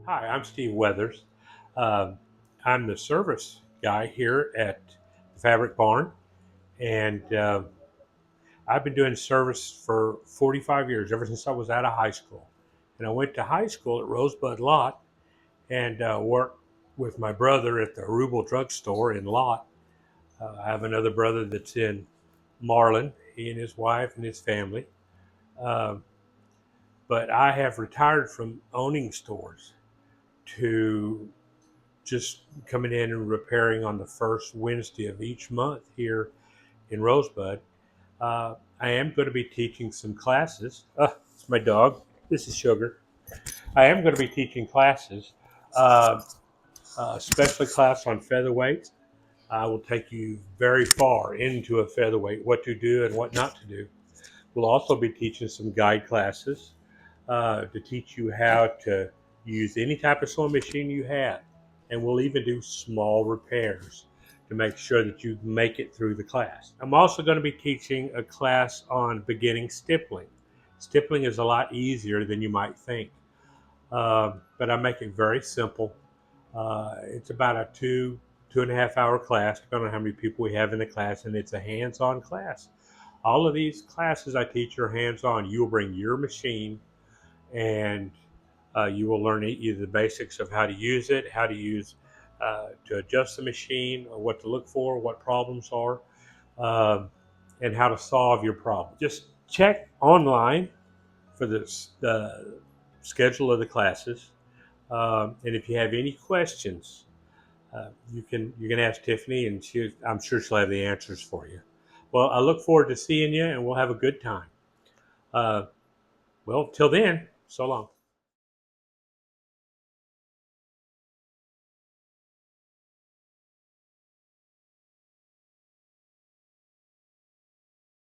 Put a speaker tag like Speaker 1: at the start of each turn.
Speaker 1: Hi, I'm Steve Weathers. Um I'm the service guy here at the Fabric Barn, and I've been doing service for 45 years, ever since I was out of high school. And I went to high school at Rosebud Lot and worked with my brother at the Rubel Drugstore in Lot. I have another brother that's in Marlin, he and his wife and his family. Um but I have retired from owning stores to just coming in and repairing on the first Wednesday of each month here in Rosebud. I am going to be teaching some classes. It's my dog. This is Sugar. I am going to be teaching classes, uh, especially class on featherweights. I will take you very far into a featherweight, what to do and what not to do. We'll also be teaching some guide classes to teach you how to use any type of sewing machine you have. And we'll even do small repairs to make sure that you make it through the class. I'm also going to be teaching a class on beginning stippling. Stippling is a lot easier than you might think, but I make it very simple. It's about a 2.5 hour class, depending on how many people we have in the class, and it's a hands-on class. All of these classes I teach are hands-on. You'll bring your machine, and you will learn either the basics of how to use it, how to use to adjust the machine, or what to look for, what problems are, um, and how to solve your problem. Just check online for the schedule of the classes, and if you have any questions, you can ask Tiffany, and I'm sure she'll have the answers for you. Well, I look forward to seeing you, and we'll have a good time. Uh, well, till then, so long.